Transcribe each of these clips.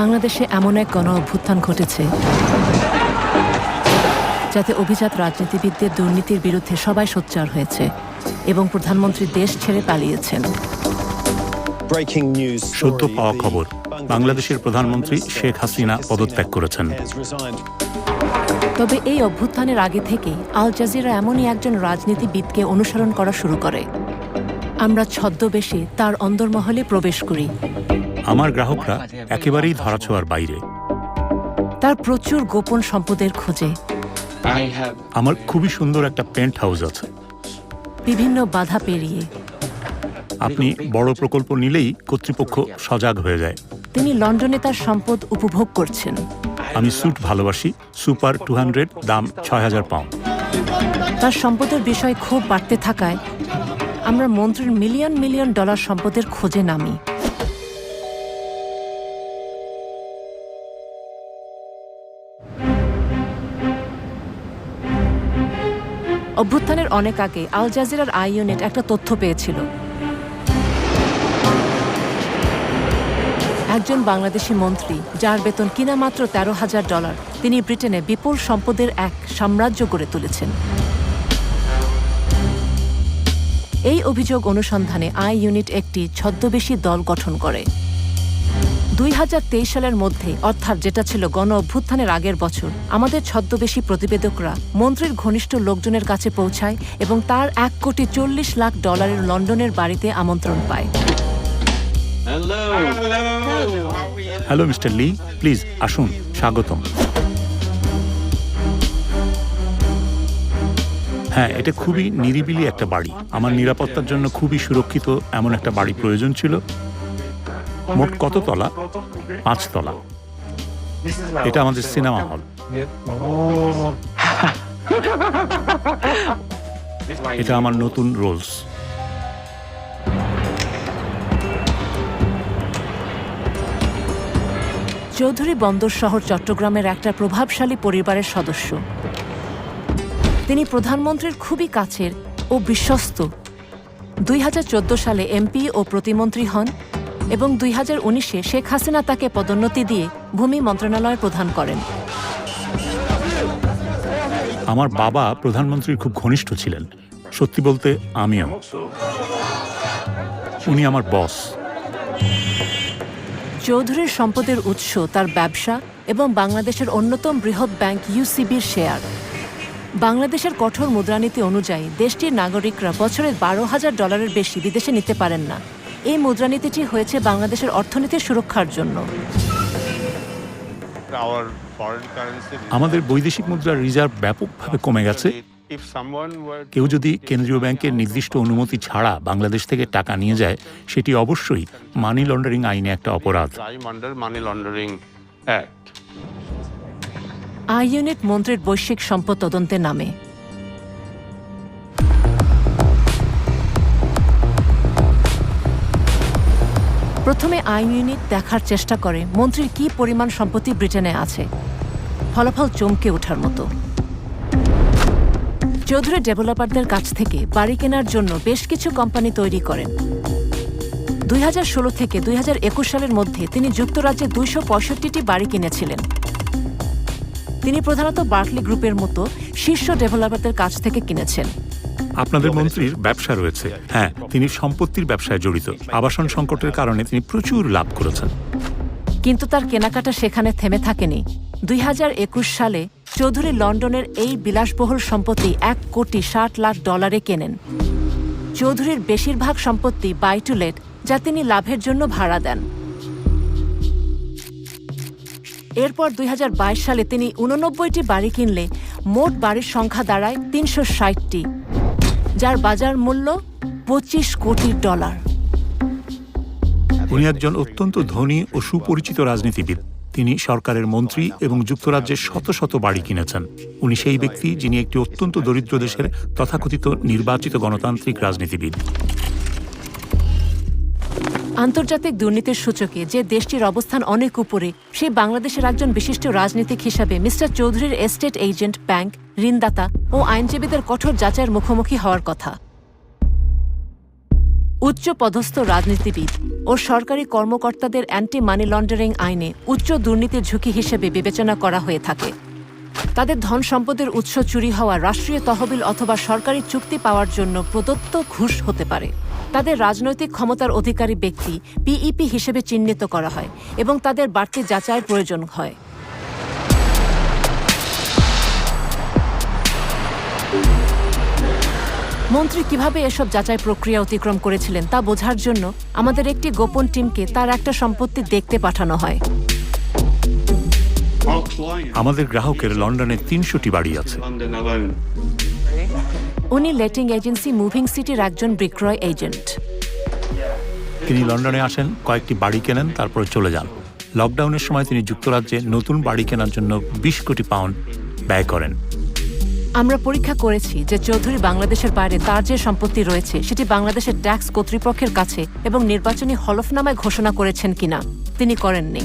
বাংলাদেশে এমন এক গণ অভ্যুত্থান ঘটেছে যাতে অভিজাত রাজনীতিবিদদের দুর্নীতির বিরুদ্ধে সবাই সোচ্চার হয়েছে এবং প্রধানমন্ত্রী দেশ ছেড়ে পালিয়েছেন। সদ্য পাওয়া খবর, বাংলাদেশের প্রধানমন্ত্রী শেখ হাসিনা পদত্যাগ করেছেন। তবে এই অভ্যুত্থানের আগে থেকেই আল জাজিরা এমনই একজন রাজনীতিবিদকে অনুসরণ করা শুরু করে। আমরা ছদ্মবেশে তার অন্দরমহলে প্রবেশ করি। আমার গ্রাহকরা একেবারেই ধরাছোঁয়ার বাইরে। তার প্রচুর গোপন সম্পদের খোঁজে। আমার খুবই সুন্দর একটা পেন্ট হাউস আছে। বিভিন্ন বাধা পেরিয়ে আপনি বড় প্রকল্প নিলেই কর্তৃপক্ষ সজাগ হয়ে যায়। তিনি লন্ডনে তার সম্পদ উপভোগ করছেন। আমি স্যুট ভালোবাসি, সুপার 200, দাম ৬,০০০ পাউন্ড। তার সম্পদের বিষয় খুব বাড়তে থাকায় আমরা মন্ত্রীর মিলিয়ন মিলিয়ন ডলার সম্পদের খোঁজে নামি। অভ্যুত্থানের অনেক আগে আল জাজিরার আই ইউনিট একটা তথ্য পেয়েছিল। একজন বাংলাদেশি মন্ত্রী, যার বেতন কিনা মাত্র $13,000, তিনি ব্রিটেনে বিপুল সম্পদের এক সাম্রাজ্য গড়ে তুলেছেন। এই অভিযোগ অনুসন্ধানে আই ইউনিট একটি ছদ্মবেশী দল গঠন করে। 2023 সালের মধ্যে, অর্থাৎ যেটা ছিল গণ অভ্যুত্থানের আগের বছর, আমাদের ছদ্মবেশী প্রতিবেদকরা মন্ত্রীর ঘনিষ্ঠ লোকজনের কাছে পৌঁছায় এবং তার $1,40,00,000 লন্ডনের বাড়িতে আমন্ত্রণ পায়। হ্যালো মিস্টার লি, প্লিজ আসুন, স্বাগতম। হ্যাঁ, এটা খুবই নিরিবিলি একটা বাড়ি। আমার নিরাপত্তার জন্য খুবই সুরক্ষিত এমন একটা বাড়ি প্রয়োজন ছিল। মোট কত তলা? 5 তলা। এটা আমাদের সিনেমা হল। এটা আমার নতুন রোলস। চৌধুরী বন্দর শহর চট্টগ্রামের একটা প্রভাবশালী পরিবারের সদস্য। তিনি প্রধানমন্ত্রীর খুবই কাছের ও বিশ্বস্ত। 2014 সালে এমপি ও প্রতিমন্ত্রী হন এবং 2019-এ শেখ হাসিনা তাকে পদোন্নতি দিয়ে ভূমি মন্ত্রণালয় প্রধান করেন। আমার বাবা প্রধানমন্ত্রীর খুব ঘনিষ্ঠ ছিলেন। সত্যি বলতে আমিও। উনি আমার বস। চৌধুরীর সম্পদের উৎস তার ব্যবসা এবং বাংলাদেশের অন্যতম বৃহৎ ব্যাংক ইউসিবির শেয়ার। বাংলাদেশের কঠোর মুদ্রানীতি অনুযায়ী দেশটির নাগরিকরা বছরে $12,000 বেশি বিদেশে নিতে পারেন না। এই মুদ্রানীতিটি হয়েছে বাংলাদেশের অর্থনীতির সুরক্ষার জন্য। আমাদের বৈদেশিক মুদ্রার রিজার্ভ ব্যাপকভাবে কমে গেছে। কেউ যদি কেন্দ্রীয় ব্যাংকের নির্দিষ্ট অনুমতি ছাড়া বাংলাদেশ থেকে টাকা নিয়ে যায়, সেটি অবশ্যই মানি লন্ডারিং আইনে একটা অপরাধ। আই ইউনিট মন্ত্রীর বৈশ্বিক সম্পদ তদন্তে নামে। প্রথমে আই ইউনিট দেখার চেষ্টা করে মন্ত্রীর কী পরিমাণ সম্পত্তি ব্রিটেনে আছে। ফলাফল চমকে ওঠার মতো। চৌধুরী ডেভেলপারদের কাছ থেকে বাড়ি কেনার জন্য বেশ কিছু কোম্পানি তৈরি করেন। 2016 থেকে 2021 সালের মধ্যে তিনি যুক্তরাজ্যে 265টি বাড়ি কিনেছিলেন। তিনি প্রধানত বার্কলি গ্রুপের মতো শীর্ষ ডেভেলপারদের কাছ থেকে কিনেছেন। আপনাদের মন্ত্রীর ব্যবসা রয়েছে। হ্যাঁ, তিনি সম্পত্তির ব্যবসায় জড়িত। আবাসন সংকটের কারণে তিনি প্রচুর লাভ করেছেন। কিন্তু তার কেনাকাটা সেখানে থেমে থাকেনি। 2021 সালে চৌধুরী লন্ডনের এই বিলাসবহুল সম্পত্তি $1,60,00,000 কেনেন। চৌধুরীর বেশিরভাগ সম্পত্তি বাই টু লেট, যা তিনি লাভের জন্য ভাড়া দেন। এরপর 2022 সালে তিনি 89টি বাড়ি কিনলে মোট বাড়ির সংখ্যা দাঁড়ায় 360টি, যার বাজার মূল্য $25 কোটি। উনি একজন অত্যন্ত ধনী ও সুপরিচিত রাজনীতিবিদ। তিনি সরকারের মন্ত্রী এবং যুক্তরাজ্যের শত শত বাড়ি কিনেছেন। উনি সেই ব্যক্তি যিনি একটি অত্যন্ত দরিদ্র দেশের তথাকথিত নির্বাচিত গণতান্ত্রিক রাজনীতিবিদ। আন্তর্জাতিক দুর্নীতির সূচকে যে দেশটির অবস্থান অনেক উপরে, সেই বাংলাদেশের একজন বিশিষ্ট রাজনীতিক হিসাবে মিস্টার চৌধুরীর এস্টেট এজেন্ট, ব্যাংক, ঋণদাতা ও আইনজীবীদের কঠোর যাচাইয়ের মুখোমুখি হওয়ার কথা। উচ্চ পদস্থ রাজনীতিবিদ ও সরকারি কর্মকর্তাদের অ্যান্টি মানি লন্ডারিং আইনে উচ্চ দুর্নীতির ঝুঁকি হিসেবে বিবেচনা করা হয়ে থাকে। তাদের ধন সম্পদের উৎস চুরি হওয়া রাষ্ট্রীয় তহবিল অথবা সরকারি চুক্তি পাওয়ার জন্য প্রদত্ত ঘুষ হতে পারে। তাদের রাজনৈতিক ক্ষমতার অধিকারী ব্যক্তি পিইপি হিসেবে চিহ্নিত করা হয় এবং তাদের বাড়তি যাচাইয়ের প্রয়োজন হয়। মন্ত্রী কিভাবে এসব যাচাই প্রক্রিয়া অতিক্রম করেছিলেন তা বোঝার জন্য আমাদের একটি গোপন টিমকে তার একটা সম্পত্তি দেখতে পাঠানো হয়। আমাদের গ্রাহকের লন্ডনে ৩০০টি বাড়ি আছে। উনি লেটিং এজেন্সি মুভিং সিটির একজন বিক্রয় এজেন্ট। তিনি লন্ডনে আসেন, কয়েকটি বাড়ি কেনেন, তারপরে চলে যান। লকডাউনের সময় তিনি যুক্তরাজ্যে নতুন বাড়ি কেনার জন্য ২০ কোটি পাউন্ড ব্যয় করেন। আমরা পরীক্ষা করেছি যে চৌধুরী বাংলাদেশের বাইরে তার যে সম্পত্তি রয়েছে সেটি বাংলাদেশের ট্যাক্স কর্তৃপক্ষের কাছে এবং নির্বাচনী হলফনামায় ঘোষণা করেছেন কিনা। তিনি করেননি।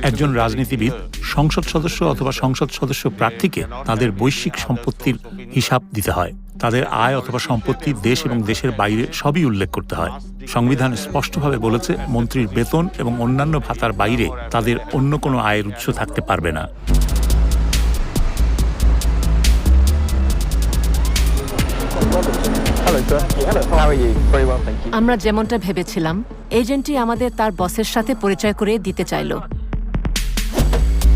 একজন রাজনীতিবিদ সংসদ সদস্য অথবা সংসদ সদস্য প্রার্থীকে তাদের বৈশ্বিক সম্পত্তির হিসাব দিতে হয়। তাদের আয় অথবা সম্পত্তি দেশ এবং দেশের বাইরে সবই উল্লেখ করতে হয়। সংবিধান স্পষ্টভাবে বলেছে মন্ত্রীর বেতন এবং অন্যান্য ভাতার বাইরে তাদের অন্য কোনো আয়ের উৎস থাকতে পারবে না। আমরা যেমনটা ভেবেছিলাম, এজেন্টটি আমাদের তার বসের সাথে পরিচয় করে দিতে চাইল।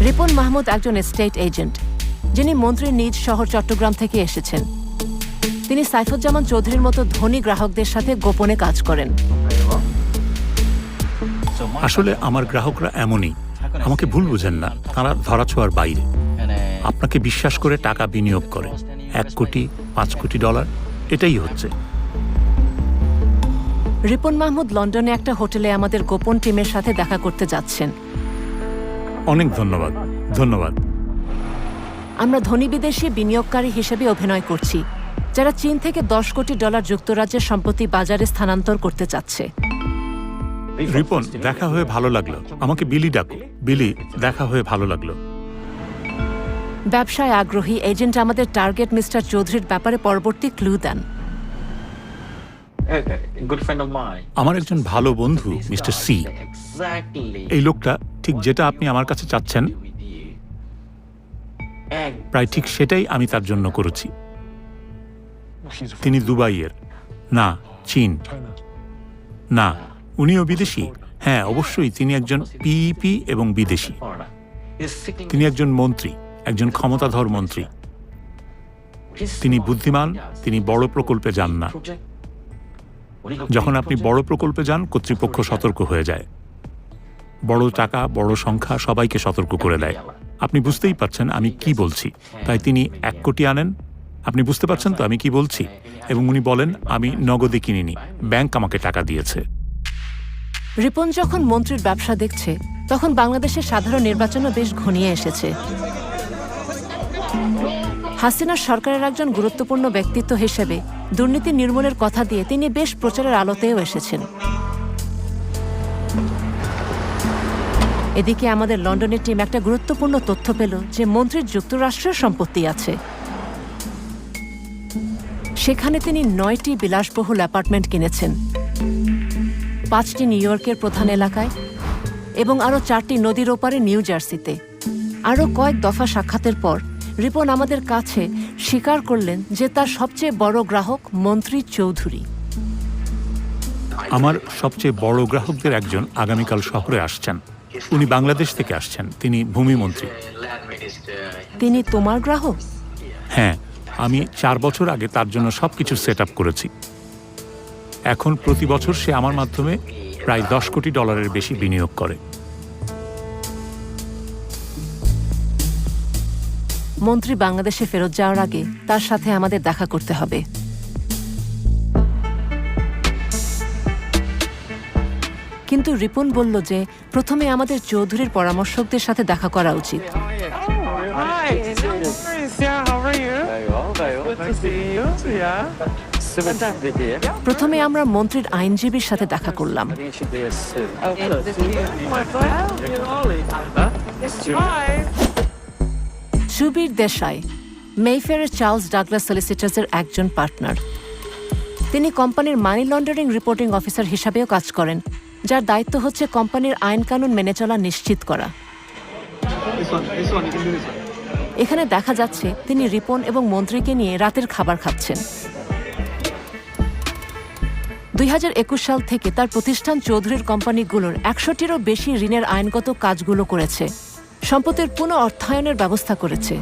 রিপন মাহমুদ একজন এস্টেট এজেন্ট, যিনি মন্ত্রীর নিজ শহর চট্টগ্রাম থেকে এসেছেন। তিনি সাইফুজ্জামান চৌধুরীর মতো ধনী গ্রাহকদের সাথে গোপনে কাজ করেন। আসলে আমার গ্রাহকরা এমনই, আমাকে ভুল বুঝেন না, তারা ধরাছোঁয়ার বাইরে। আপনাকে বিশ্বাস করে টাকা বিনিয়োগ করে, 1 কোটি, 5 কোটি ডলার, এটাই হচ্ছে। রিপন মাহমুদ লন্ডনে একটা হোটেলে আমাদের গোপন টিমের সাথে দেখা করতে যাচ্ছেন। অনেক ধন্যবাদ। ধন্যবাদ। আমরা ধনী বিদেশি বিনিয়োগকারী হিসেবে অভিনয় করছি, যারা চীন থেকে 10 কোটি ডলার যুক্তরাজ্যের সম্পত্তি বাজারে স্থানান্তর করতে চাচ্ছে। রিপন, দেখা হয়ে ভালো লাগলো। আমাকে বিলি ডাকো। বিলি, দেখা হয়ে ভালো লাগলো। ব্যবসায় আগ্রহী এজেন্ট আমাদের টার্গেট মিস্টার চৌধুরীর ব্যাপারে পরবর্তী ক্লু দেন। আমার একজন ভালো বন্ধু মিস্টার সি, এই লোকটা ঠিক যেটা আপনি আমার কাছে চাচ্ছেন, প্রায় ঠিক সেটাই আমি তার জন্য করেছি। তিনি দুবাইয়ের, না চীন, না উনিও বিদেশি। হ্যাঁ, অবশ্যই তিনি একজন পিইপি এবং বিদেশি। তিনি একজন মন্ত্রী, একজন ক্ষমতাধর মন্ত্রী। তিনি বুদ্ধিমান, তিনি বড় প্রকল্পে যান না। যখন আপনি বড় প্রকল্পে যান, কর্তৃপক্ষ সতর্ক হয়ে যায়। বড় টাকা, বড় সংখ্যা সবাইকে সতর্ক করে দেয়। আপনি বুঝতেই পারছেন আমি কি বলছি। তাই তিনি 1 কোটি আনেন। আপনি বুঝতে পারছেন তো আমি কি বলছি? এবং উনি বলেন আমি নগদে কিনিনি, ব্যাংক আমাকে টাকা দিয়েছে। রিপন যখন মন্ত্রীর ব্যবসা দেখছে, তখন বাংলাদেশের সাধারণ নির্বাচনও বেশ ঘনিয়ে এসেছে। হাসিনার সরকারের একজন গুরুত্বপূর্ণ ব্যক্তিত্ব হিসেবে দুর্নীতি নির্মূলের কথা দিয়ে তিনি বেশ প্রচারের আলোতেও এসেছেন। এদিকে আমাদের লন্ডনের টিম একটা গুরুত্বপূর্ণ তথ্য পেল যে মন্ত্রীর যুক্তরাষ্ট্রের সম্পত্তি আছে। সেখানে তিনি 9টি বিলাসবহুল অ্যাপার্টমেন্ট কিনেছেন, 5টি নিউ ইয়র্কের প্রধান এলাকায় এবং আরও 4টি নদীর ওপারে নিউ জার্সিতে। আরও কয়েক দফা সাক্ষাতের পর রিপন আমাদের কাছে স্বীকার করলেন যে তার সবচেয়ে বড় গ্রাহক মন্ত্রী চৌধুরী। আমার সবচেয়ে বড় গ্রাহকদের একজন আগামীকাল শহরে আসছেন। উনি বাংলাদেশ থেকে আসছেন। তিনি ভূমিমন্ত্রী। তিনি তোমার গ্রাহক? হ্যাঁ, আমি 4 বছর আগে তার জন্য সবকিছু সেট আপ করেছি। এখন প্রতি বছর সে আমার মাধ্যমে প্রায় 10 কোটি ডলারের বেশি বিনিয়োগ করে। মন্ত্রী বাংলাদেশে ফেরত যাওয়ার আগে তার সাথে আমাদের দেখা করতে হবে। কিন্তু রিপন বলল যে প্রথমে আমাদের চৌধুরীর পরামর্শকদের সাথে দেখা করা উচিত। প্রথমে আমরা মন্ত্রীর আইনজীবীর সাথে দেখা করলাম। সুবীর দেশাই, মেইফেয়ারের চার্লস ডাগলাস সলিসিটার্সের একজন পার্টনার। তিনি কোম্পানির মানি লন্ডারিং রিপোর্টিং অফিসার হিসাবেও কাজ করেন, যার দায়িত্ব হচ্ছে কোম্পানির আইন-কানুন মেনে চলা নিশ্চিত করা। এখানে দেখা যাচ্ছে তিনি রিপন এবং মন্ত্রীকে নিয়ে রাতের খাবার খাচ্ছেন। 2021 সাল থেকে তার প্রতিষ্ঠান চৌধুরীর কোম্পানিগুলোর 100টিরও বেশি ঋণের আইনগত কাজগুলো করেছে, সম্পত্তির পুনঃ অর্থায়নের ব্যবস্থা করেছে।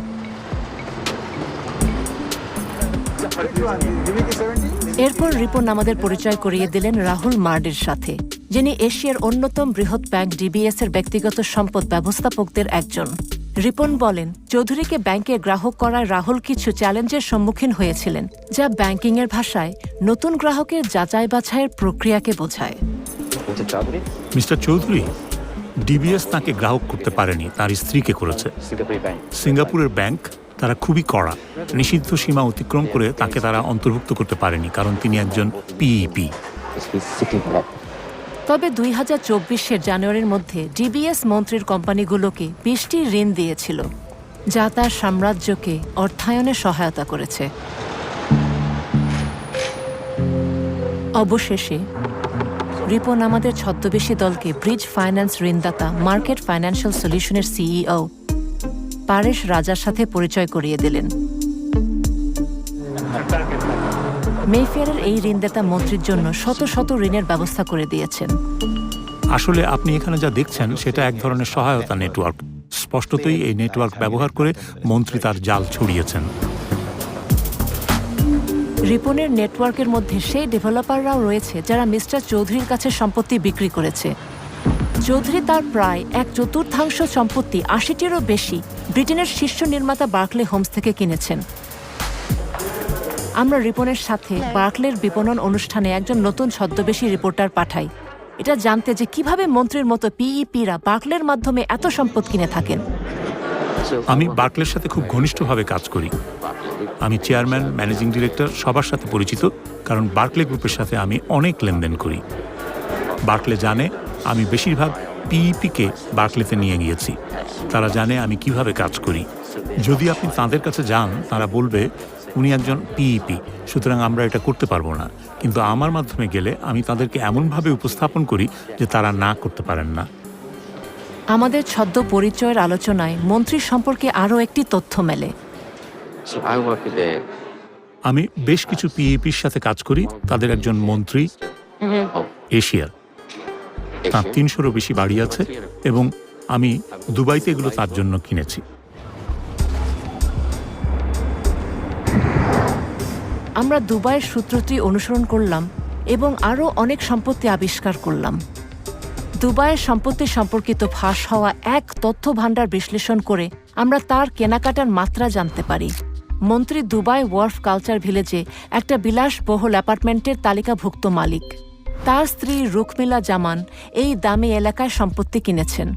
এরপর রিপন আমাদের পরিচয় করিয়ে দিলেন রাহুল মার্ডির সাথে, যিনি এশিয়ার অন্যতম বৃহৎ ব্যাংক ডিবিএস এর ব্যক্তিগত সম্পদ ব্যবস্থাপকদের একজন। রিপন বলেন, চৌধুরীকে ব্যাংকে গ্রাহক করায় রাহুল কিছু চ্যালেঞ্জের সম্মুখীন হয়েছিলেন, যা ব্যাংকিংয়ের ভাষায় নতুন গ্রাহকের যাচাই বাছাইয়ের প্রক্রিয়াকে বোঝায়। মিস্টার চৌধুরী, ডিবিএস তাকে গ্রাহক করতে পারেনি, তার স্ত্রীকে করেছে। সিঙ্গাপুরের ব্যাংক তারা খুবই কড়া, নিষিদ্ধ সীমা অতিক্রম করে তাকে তারা অন্তর্ভুক্ত করতে পারেনি, কারণ তিনি একজন পিইপি। তবে 2024 জানুয়ারির মধ্যে ডিবিএস মন্ত্রীর কোম্পানিগুলোকে 20টি ঋণ দিয়েছিল, যা তার সাম্রাজ্যকে অর্থায়নে সহায়তা করেছে। অবশেষে রিপন আমাদের ছদ্মবেশী দলকে ব্রিজ ফাইন্যান্স ঋণদাতা মার্কেট ফাইন্যান্সিয়াল সলিউশনের সিইও পারেশ রাজার সাথে পরিচয় করিয়ে দিলেন। মেফেয়ারের এই ঋণদাতা মন্ত্রীর জন্য শত শত ঋণের ব্যবস্থা করে দিয়েছেন। আসলে আপনি এখানে যা দেখছেন সেটা এক ধরনের সহায়তা নেটওয়ার্ক। স্পষ্টতই এই নেটওয়ার্ক ব্যবহার করে মন্ত্রী তার জাল ছড়িয়েছেন। রিপনের নেটওয়ার্কের মধ্যে সেই ডেভেলপাররাও রয়েছে যারা মিস্টার চৌধুরীর কাছে সম্পত্তি বিক্রি করেছে। চৌধুরী তার প্রায় 1/4 সম্পত্তি, 80টিরও বেশি, ব্রিটেনের শীর্ষ নির্মাতা বার্কলে হোমস থেকে কিনেছেন। আমরা রিপনের সাথে বার্কলের বিপণন অনুষ্ঠানে একজন নতুন ছদ্মবেশী রিপোর্টার পাঠাই, এটা জানতে যে কিভাবে মন্ত্রীর মতো পিইপিরা বার্কলের মাধ্যমে এত সম্পদ কিনে থাকেন। আমি বার্কলের সাথে খুব ঘনিষ্ঠভাবে কাজ করি। আমি চেয়ারম্যান, ম্যানেজিং ডিরেক্টর সবার সাথে পরিচিত, কারণ বার্কলে গ্রুপের সাথে আমি অনেক লেনদেন করি। বার্কলে জানে আমি বেশিরভাগ পিইপিকে বার্কলেতে নিয়ে গিয়েছি। তারা জানে আমি কিভাবে কাজ করি। যদি আপনি তাদের কাছে যান, তারা বলবে উনি একজন পিইপি, সুতরাং আমরা এটা করতে পারবো না। কিন্তু আমার মাধ্যমে গেলে আমি তাদেরকে এমনভাবে উপস্থাপন করি যে তারা না করতে পারেন না। আমাদের ছদ্ম পরিচয়ের আলোচনায় মন্ত্রী সম্পর্কে আরও একটি তথ্য মেলে। আমি বেশ কিছু পিইপির সাথে কাজ করি। তাদের একজন মন্ত্রী এশিয়ার, তার 300-রও বেশি বাড়ি আছে এবং আমি দুবাইতে এগুলো তার জন্য কিনেছি। আমরা দুবাইয়ের সূত্রটি অনুসরণ করলাম এবং আরও অনেক সম্পত্তি আবিষ্কার করলাম। দুবাইয়ের সম্পত্তি সম্পর্কিত ফাঁস হওয়া এক তথ্য ভাণ্ডার বিশ্লেষণ করে আমরা তার কেনাকাটার মাত্রা জানতে পারি। মন্ত্রী দুবাই ওয়ার্ফ কালচার ভিলেজে একটা বিলাসবহুল অ্যাপার্টমেন্টের তালিকাভুক্ত মালিক। তার স্ত্রী রুকমিলা জামান এই দামি এলাকায় সম্পত্তি কিনেছেন।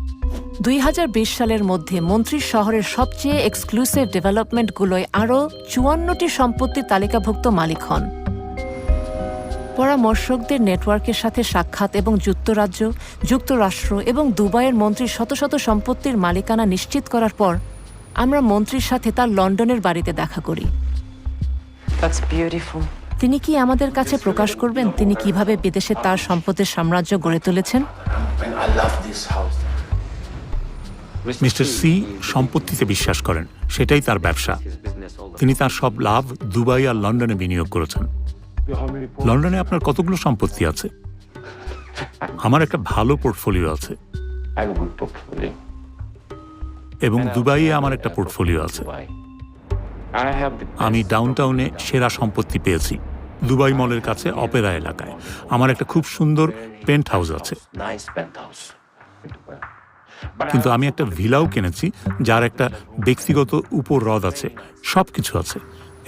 2020 সালের মধ্যে মন্ত্রী শহরের সবচেয়ে এক্সক্লুসিভ ডেভেলপমেন্টগুলোয় আরও 54টি সম্পত্তির তালিকাভুক্ত মালিক হন। পরামর্শকদের নেটওয়ার্কের সাথে সাক্ষাৎ এবং যুক্তরাজ্য, যুক্তরাষ্ট্র এবং দুবাইয়ের মন্ত্রীর শত শত সম্পত্তির মালিকানা নিশ্চিত করার পর আমরা মন্ত্রীর সাথে তার লন্ডনের বাড়িতে দেখা করি। তিনি কি আমাদের কাছে প্রকাশ করবেন তিনি কিভাবে বিদেশে তার সম্পদের সাম্রাজ্য গড়ে তুলেছেন? মিস্টার সি সম্পত্তিতে বিশ্বাস করেন, সেটাই তার ব্যবসা। তিনি তার সব লাভ দুবাই আর লন্ডনে বিনিয়োগ করেছেন। লন্ডনে আপনার কতগুলো সম্পত্তি আছে? আমার একটা ভালো পোর্টফোলিও আছে এবং দুবাইয়ে আমার একটা পোর্টফোলিও আছে। আমি ডাউনটাউনে সেরা সম্পত্তি পেয়েছি, দুবাই মলের কাছে অপেরা এলাকায়। আমার একটা খুব সুন্দর পেন্ট হাউস আছে, কিন্তু আমি একটা ভিলাও কিনেছি যার একটা ব্যক্তিগত উপর হ্রদ আছে, সব কিছু আছে।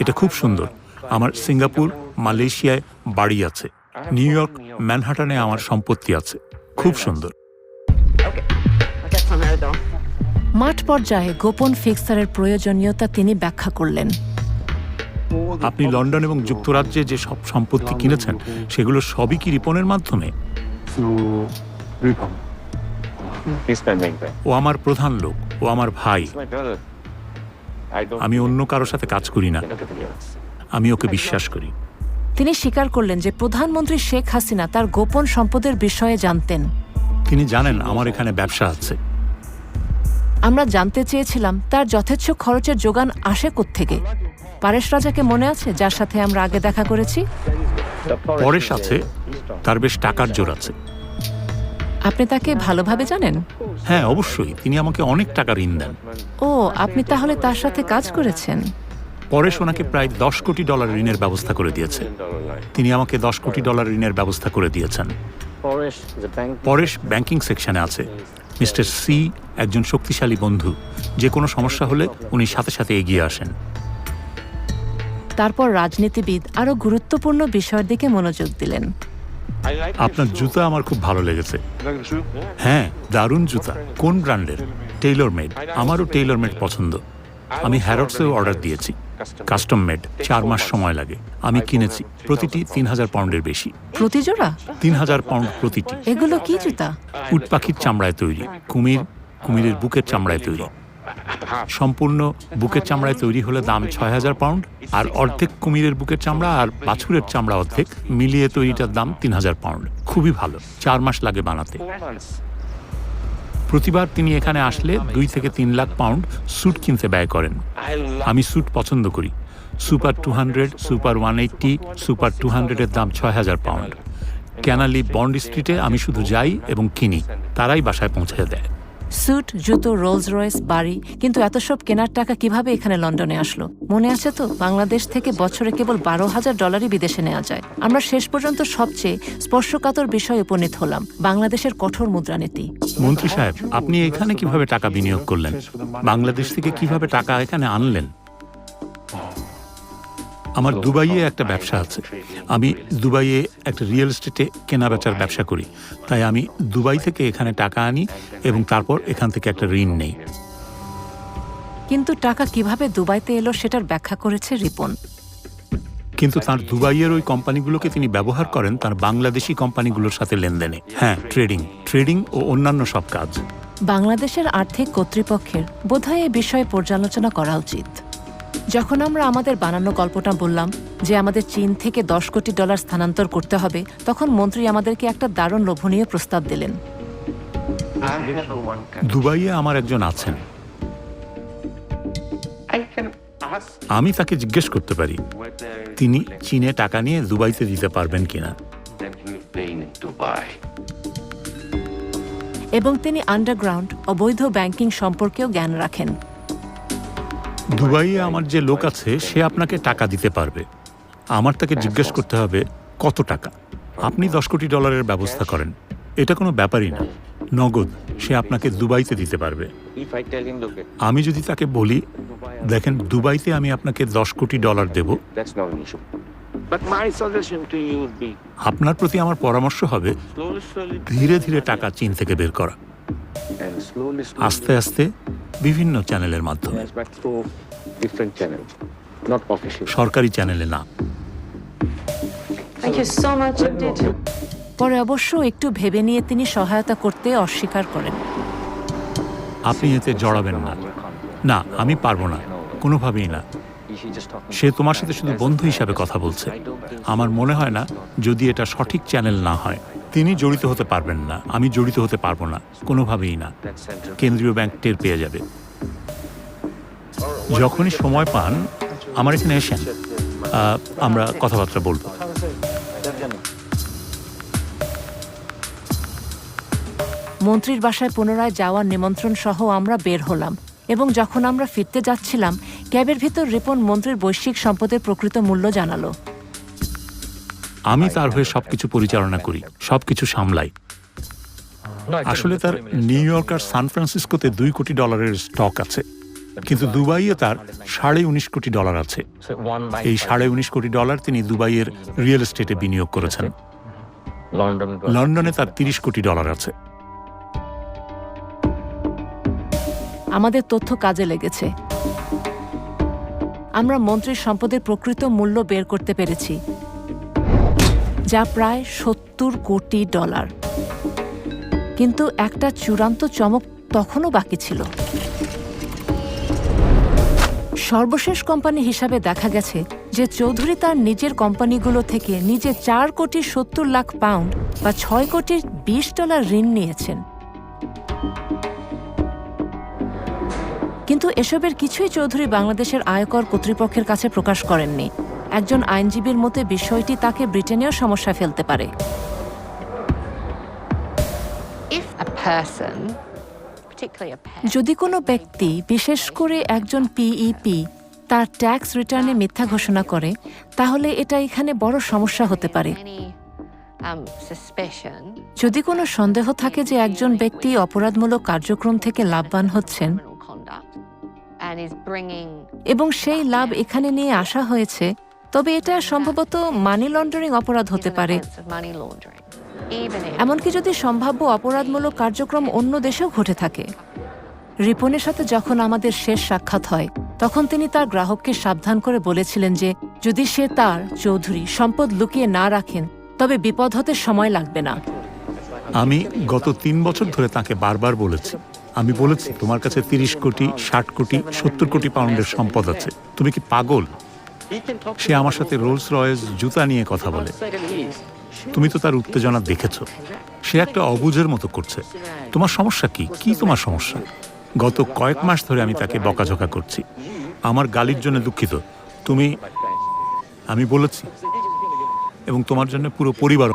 এটা খুব সুন্দর। আমার সিঙ্গাপুর, মালয়েশিয়ায় বাড়ি আছে, নিউ ইয়র্ক, ম্যানহাটনে আমার সম্পত্তি আছে, খুব সুন্দর। মাঠ পর্যায়ে গোপন ফিক্সারের প্রয়োজনীয়তা তিনি ব্যাখ্যা করলেন। আপনি লন্ডন এবং যুক্তরাজ্যে যে সব সম্পত্তি কিনেছেন সেগুলো সবই কি রিপনের মাধ্যমে? ও আমার প্রধান লোক, ও আমার ভাই। আমি অন্য কারোর সাথে কাজ করি না, আমি ওকে বিশ্বাস করি। তিনি স্বীকার করলেন যে প্রধানমন্ত্রী শেখ হাসিনা তার গোপন সম্পদের বিষয়ে জানতেন। তিনি জানেন আমার এখানে ব্যবসা আছে। আমরা জানতে চেয়েছিলাম তার যথেচ্ছ খরচের যোগান আসে কোত্থেকে। পারেশ রাজাকে মনে আছে, যার সাথে আমরা আগে দেখা করেছি? পরেশ আছে, তার বেশ টাকার জোর আছে। আপনি তাকে ভালোভাবে জানেন? হ্যাঁ, অবশ্যই। তিনি আমাকে অনেক টাকা ঋণ দেন। ও, আপনি তাহলে তার সাথে কাজ করেছেন? পরেশ ওনাকে প্রায় $10 কোটি ঋণের ব্যবস্থা করে দিয়েছে। তিনি আমাকে $10 কোটি ঋণের ব্যবস্থা করে দিয়েছেন। পরেশ ব্যাংকিং সেকশনে আছে। মিস্টার সি একজন শক্তিশালী বন্ধু। যে কোনো সমস্যা হলে উনি সাথে সাথে এগিয়ে আসেন। তারপর রাজনীতিবিদ আরও গুরুত্বপূর্ণ বিষয়ের দিকে মনোযোগ দিলেন। আপনার জুতা আমার খুব ভালো লেগেছে। হ্যাঁ, দারুণ জুতা। কোন ব্র্যান্ডের? Taylor made. আমারও টেইলর মেড পছন্দ। আমি হ্যারোডসেও অর্ডার দিয়েছি। Custom made. 4 মাস সময় লাগে। আমি কিনেছি। প্রতিটি 3000 পাউন্ডের বেশি। প্রতি জোড়া? 3000 পাউন্ড প্রতিটি। এগুলো কি জুতা? উট পাখির চামড়ায় তৈরি। কুমিরের বুকের চামড়ায় তৈরি। সম্পূর্ণ বুকের চামড়ায় তৈরি হলে দাম 6000 পাউন্ড, আর অর্ধেক কুমিরের বুকের চামড়া আর বাছুরের চামড়া অর্ধেক মিলিয়ে তৈরিটার দাম 3000 পাউন্ড। খুবই ভালো। 4 মাস লাগে বানাতে। প্রতিবার তিনি এখানে আসলে 2 থেকে 3 লাখ পাউন্ড স্যুট কিনতে ব্যয় করেন। আমি স্যুট পছন্দ করি। সুপার 200, সুপার 180, সুপার 200-এর দাম 6000 পাউন্ড। ক্যানালি বন্ড স্ট্রিটে আমি শুধু যাই এবং কিনি, তারাই বাসায় পৌঁছে দেয়। স্যুট, জুতো, রোলস রয়েস, বাড়ি। কিন্তু এত সব কেনার টাকা কিভাবে এখানে লন্ডনে আসলো? মনে আছে তো, বাংলাদেশ থেকে বছরে কেবল $12,000 বিদেশে নেওয়া যায়। আমরা শেষ পর্যন্ত সবচেয়ে স্পর্শকাতর বিষয়ে উপনীত হলাম, বাংলাদেশের কঠোর মুদ্রানীতি। মন্ত্রী সাহেব, আপনি এখানে কিভাবে টাকা বিনিয়োগ করলেন? বাংলাদেশ থেকে কিভাবে টাকা এখানে আনলেন? আমার দুবাইয়ে একটা ব্যবসা আছে। আমি দুবাইয়ে একটা রিয়েল এস্টেটে কেনাবেচার ব্যবসা করি। তাই আমি দুবাই থেকে এখানে টাকা আনি এবং তারপর এখান থেকে একটা ঋণ নেই। কিন্তু টাকা কিভাবে দুবাইতে এলো সেটার ব্যাখ্যা করেছে রিপন। কিন্তু তার দুবাইয়ের ওই কোম্পানিগুলোকে তিনি ব্যবহার করেন তার বাংলাদেশি কোম্পানিগুলোর সাথে লেনদেনে। হ্যাঁ, ট্রেডিং ও অন্যান্য সব কাজ। বাংলাদেশের আর্থিক কর্তৃপক্ষের বোধহয় এ বিষয়ে পর্যালোচনা করা উচিত। যখন আমরা আমাদের বানানো গল্পটা বললাম যে আমাদের চীন থেকে $10 কোটি স্থানান্তর করতে হবে, তখন মন্ত্রী আমাদেরকে একটা দারুণ লোভনীয় প্রস্তাব দিলেন। দুবাইয়ে আমার একজন আছেন। আমি তাকে জিজ্ঞেস করতে পারি তিনি চীনে টাকা নিয়ে দুবাইতে দিতে পারবেন কিনা। এবং তিনি আন্ডারগ্রাউন্ড অবৈধ ব্যাংকিং সম্পর্কেও জ্ঞান রাখেন। দুবাইয়ে আমার যে লোক আছে সে আপনাকে টাকা দিতে পারবে। আমার তাকে জিজ্ঞেস করতে হবে কত টাকা। আপনি $10 কোটি ব্যবস্থা করেন, এটা কোনো ব্যাপারই না। নগদ সে আপনাকে দুবাইতে দিতে পারবে। আমি যদি তাকে বলি, দেখেন দুবাইতে আমি আপনাকে $10 কোটি দেব, আপনার প্রতি আমার পরামর্শ হবে ধীরে ধীরে টাকা চীন থেকে বের করা, আস্তে আস্তে বিভিন্ন চ্যানেলের মাধ্যমে, সরকারি চ্যানেলে না। পরে অবশ্য একটু ভেবে নিয়ে তিনি সহায়তা করতে অস্বীকার করেন। আপনি এতে জড়াবেন না। না, আমি পারবো না, কোনোভাবেই না। সে তোমার সাথে শুধু বন্ধু হিসাবে কথা বলছে। আমার মনে হয় না, যদি এটা সঠিক চ্যানেল না হয়। তিনি জড়িত হতে পারবেন না, আমি জড়িত হতে পারবো না, কোনোভাবেই না। কেন্দ্রীয় ব্যাংক টের পেয়ে যাবে। যখনই সময় পান আমার এখানে এসেন, আমরা কথাবার্তা বলবো। মন্ত্রীর বাসায় পুনরায় যাওয়ার নিমন্ত্রণ সহ আমরা বের হলাম, এবং যখন আমরা ফিরতে যাচ্ছিলাম ক্যাবের ভিতর রিপন মন্ত্রীর বৈশ্বিক সম্পদের প্রকৃত মূল্য জানালো। আমি তার হয়ে সবকিছু পরিচালনা করি, সবকিছু সামলাই। আসলে তার নিউ ইয়র্ক আর সান ফ্রান্সিসকোতে $2 কোটি স্টক আছে, কিন্তু দুবাইয়ে তার $19.5 কোটি আছে। এই $19.5 কোটি তিনি দুবাইয়ের রিয়েল এস্টেটে বিনিয়োগ করেছেন। লন্ডনে তার $30 কোটি আছে। আমাদের তথ্য কাজে লেগেছে। আমরা মন্ত্রীর সম্পদের প্রকৃত মূল্য বের করতে পেরেছি, যা প্রায় $70 কোটি। কিন্তু একটা চূড়ান্ত চমক তখনও বাকি ছিল। সর্বশেষ কোম্পানি হিসাবে দেখা গেছে যে চৌধুরী তার নিজের কোম্পানিগুলো থেকে নিজে 4,70,00,000 পাউন্ড বা $6,20,00,000 ঋণ নিয়েছেন। কিন্তু এসবের কিছুই চৌধুরী বাংলাদেশের আয়কর কর্তৃপক্ষের কাছে প্রকাশ করেননি। একজন আইনজীবীর মতে বিষয়টি তাকে ব্রিটেনেও সমস্যায় ফেলতে পারে। যদি কোনো ব্যক্তি, বিশেষ করে একজন পিইপি, তার ট্যাক্স রিটার্নে মিথ্যা ঘোষণা করে, তাহলে এটা এখানে বড় সমস্যা হতে পারে। যদি কোনো সন্দেহ থাকে যে একজন ব্যক্তি অপরাধমূলক কার্যক্রম থেকে লাভবান হচ্ছেন এবং সেই লাভ এখানে নিয়ে আসা হয়েছে, তবে এটা সম্ভবত মানি লন্ডারিং অপরাধ হতে পারে। এমনকি যদি সম্ভাব্য অপরাধমূলক কার্যক্রম অন্য দেশেও ঘটে থাকে। রিপনের সাথে যখন আমাদের শেষ সাক্ষাৎ হয়, তখন তিনি তার গ্রাহককে সাবধান করে বলেছিলেন যে যদি সে তার চৌধুরী সম্পদ লুকিয়ে না রাখেন, তবে বিপদ হতে সময় লাগবে না। আমি গত 3 বছর ধরে তাকে বারবার বলেছি, আমি বলেছি তোমার কাছে 30 কোটি, 60 কোটি, 70 কোটি পাউন্ডের সম্পদ আছে, তুমি কি পাগল? সে আমার সাথে রোলস রয়েস জুতা নিয়ে কথা বলে। তুমি তো তার উত্তেজনা দেখেছ। সে একটা অবুঝের মতো করছে। তোমার সমস্যা কি? কি তোমার সমস্যা? গত কয়েক মাস ধরে আমি তাকে বকাঝকা করছি। আমার গালির জন্য দুঃখিত। আমি বলেছি, এবং তোমার জন্য পুরো পরিবার।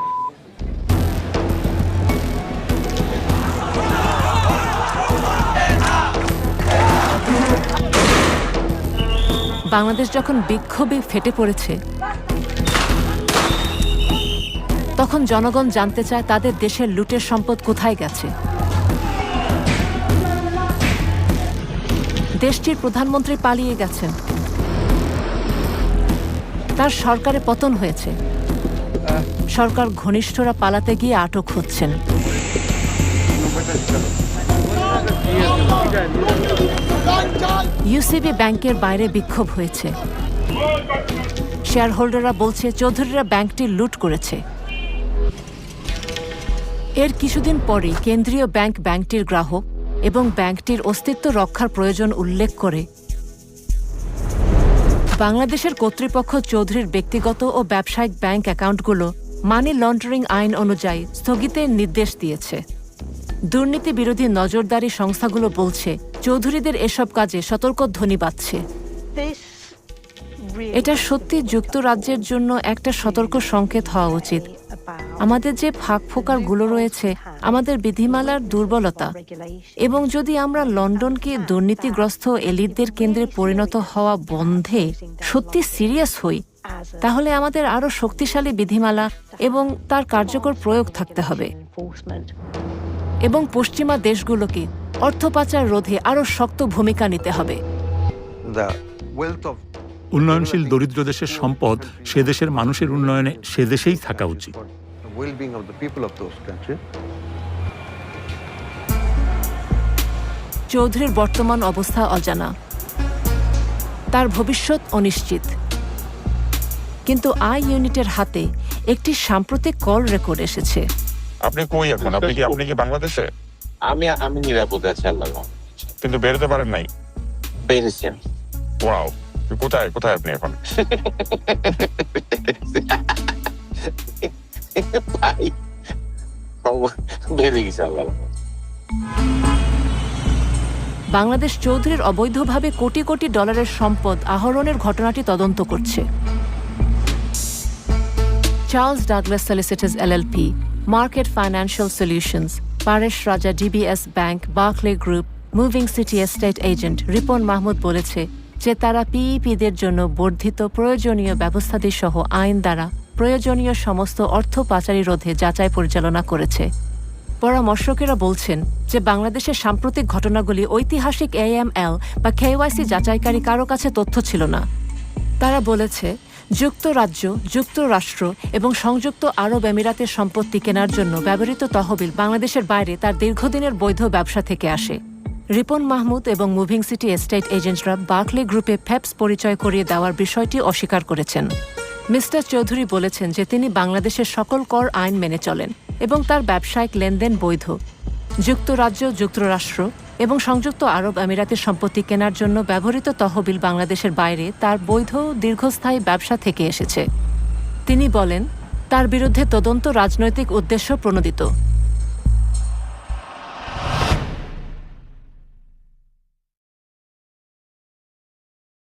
বাংলাদেশ যখন বিক্ষোভে ফেটে পড়েছে, তখন জনগণ জানতে চায় তাদের দেশের লুটের সম্পদ কোথায় গেছে। দেশটির প্রধানমন্ত্রী পালিয়ে গেছেন, তার সরকারে পতন হয়েছে, সরকার ঘনিষ্ঠরা পালাতে গিয়ে আটক হচ্ছেন। ইউসিবি ব্যাংকের বাইরে বিক্ষোভ হয়েছে। শেয়ার হোল্ডাররা বলছে চৌধুরীরা ব্যাংকটি লুট করেছে। এর কিছুদিন পরেই কেন্দ্রীয় ব্যাংক ব্যাংকটির গ্রাহক এবং ব্যাংকটির অস্তিত্ব রক্ষার প্রয়োজন উল্লেখ করে বাংলাদেশের কর্তৃপক্ষ চৌধুরীর ব্যক্তিগত ও ব্যবসায়িক ব্যাংক অ্যাকাউন্টগুলো মানি লন্ডারিং আইন অনুযায়ী স্থগিতের নির্দেশ দিয়েছে। দুর্নীতি বিরোধী নজরদারি সংস্থাগুলো বলছে চৌধুরীদের এসব কাজে সতর্কধ্বনি বাজছে। এটা সত্যি যুক্তরাজ্যের জন্য একটা সতর্ক সংকেত হওয়া উচিত। আমাদের যে ফাঁকফোকরগুলো রয়েছে, আমাদের বিধিমালার দুর্বলতা, এবং যদি আমরা লন্ডনকে দুর্নীতিগ্রস্ত এলিটদের কেন্দ্রে পরিণত হওয়া বন্ধে সত্যি সিরিয়াস হই, তাহলে আমাদের আরও শক্তিশালী বিধিমালা এবং তার কার্যকর প্রয়োগ থাকতে হবে। এবং পশ্চিমা দেশগুলোকে অর্থ পাচার রোধে আরও শক্ত ভূমিকা নিতে হবে। উন্নয়নশীল দরিদ্র দেশের সম্পদ সে দেশের মানুষের উন্নয়নে সে দেশেই থাকা উচিত। চৌধুরীর বর্তমান অবস্থা অজানা, তার ভবিষ্যৎ অনিশ্চিত। কিন্তু আই ইউনিটের হাতে একটি সাম্প্রতিক কল রেকর্ড এসেছে। আপনি কই এখন? আপনি কি বাংলাদেশে? আমি নিরাপদে আছি, আল্লাহ। কিন্তু বেরোতে পারেন নাই? পেরেছি। ওয়াও, কোথায় আপনি এখন? ভাই, বেরিয়ে গেছে, আল্লাহ। বাংলাদেশ চৌধুরীর অবৈধভাবে কোটি কোটি ডলারের সম্পদ আহরণের ঘটনাটি তদন্ত করছে। Charles Douglas solicitors LLP, market financial solutions, Paresh Raja DBS bank, Barclay group, moving city estate agent Ripon Mahmud বলেছে যে তারা পিইপিদের জন্য বর্ধিত প্রয়োজনীয় ব্যবস্থাদি সহ আইন দ্বারা প্রয়োজনীয় সমস্ত অর্থ পাচারি রোধে যাচাই পরিচালনা করেছে। পরামর্শকেরা বলছেন যে বাংলাদেশের সাম্প্রতিক ঘটনাগুলি ঐতিহাসিক AML বা KYC যাচাইকারী কারো কাছে তথ্য ছিল না। তারা বলেছে যুক্তরাজ্য, যুক্তরাষ্ট্র এবং সংযুক্ত আরব আমিরাতের সম্পত্তি কেনার জন্য ব্যবহৃত তহবিল বাংলাদেশের বাইরে তার দীর্ঘদিনের বৈধ ব্যবসা থেকে আসে। রিপন মাহমুদ এবং মুভিং সিটি এস্টেট এজেন্টরা বার্কলে গ্রুপে ফেপস পরিচয় করিয়ে দেওয়ার বিষয়টি অস্বীকার করেছেন। মিস্টার চৌধুরী বলেছেন যে তিনি বাংলাদেশের সকল কর আইন মেনে চলেন এবং তার ব্যবসায়িক লেনদেন বৈধ। যুক্তরাজ্য, যুক্তরাষ্ট্র এবং সংযুক্ত আরব আমিরাতের সম্পত্তি কেনার জন্য ব্যবহৃত তহবিল বাংলাদেশের বাইরে তার বৈধ দীর্ঘস্থায়ী ব্যবসা থেকে এসেছে। তিনি বলেন, তার বিরুদ্ধে তদন্ত রাজনৈতিক উদ্দেশ্য প্রণোদিত।